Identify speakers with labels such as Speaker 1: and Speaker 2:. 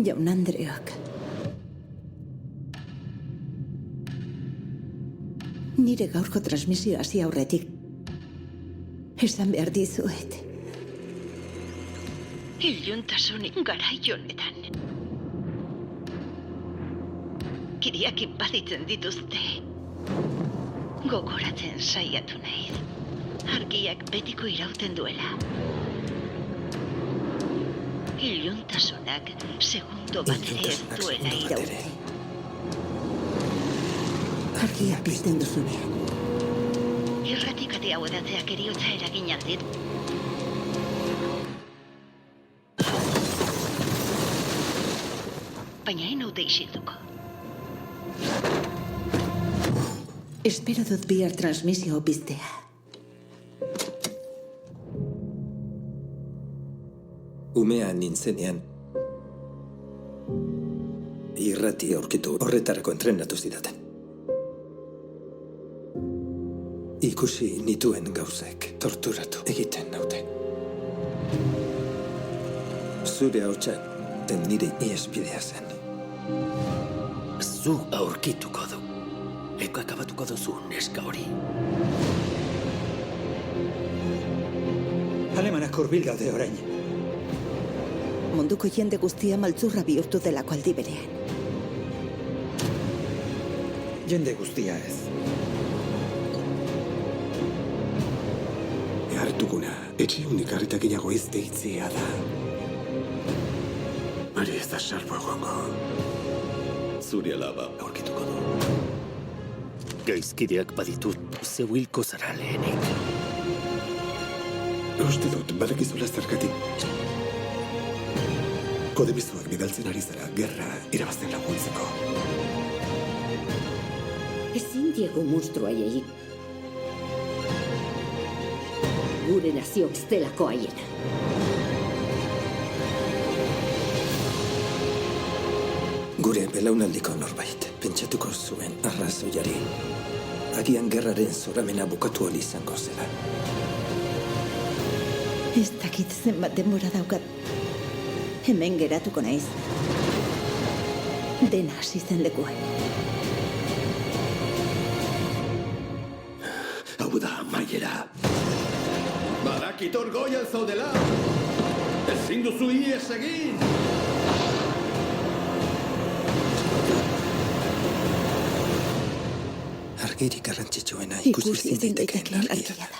Speaker 1: Jaun Andreok. Nire gaurko transmisio hasi aurretik esan behar dizuet.
Speaker 2: Iluntasunik garai honetan. Kiriak inbaditzen dituzte. Gogoratzen saiatu naiz. Argiak betiko irauten duela. Iluntasunak segundo bat ere ez duela irauten.
Speaker 1: Argia pizten duzunean.
Speaker 2: Irratik ate hau edatzeak eriotza eragin aldit. Baina naute isilduko.
Speaker 1: Espero dut bihar transmisio piztea.
Speaker 3: Umea nintzenean irrati aurkitu horretarako entrenatu zidaten. Ikusi nituen gauzek torturatu egiten naute. Zure hautsa den nire iespidea zen.
Speaker 4: Zu aurkituko du. Eko akabatuko duzu neska hori.
Speaker 5: Alemanak hurbil daude orain.
Speaker 1: Munduko jende guztia maltzurra bihurtu delako aldi berean.
Speaker 5: Jende guztia ez.
Speaker 6: Hartukuna, etxeunik harritakinago izteitzia da. Mari ez da salbo egongo.
Speaker 4: Zure alaba aurkituko du. Gaizkideak baditut, zeu hilko zara lehenik.
Speaker 6: Uste dut, badakizula zergatik. Kodebizuak bidaltzen ari zara, gerra irabazten laguntzeko.
Speaker 7: Ezin diegu monstrua egin. Gure nazio bestelako haiena.
Speaker 3: Gure belaunaldiko norbait pentsatuko zuen arrazoiari. Agian gerraren zoramena bukatu ahal izango zela.
Speaker 1: Ez dakit zenbat denbora daukat. Hemen geratuko naiz. Dena hasi zen lekuan.
Speaker 6: Hau da, amaiera.
Speaker 8: Badakit hor goian zaudela! Ezin duzu ies egin!
Speaker 3: Argirik garrantzitsuena ikusi ezin daitekeen argia da.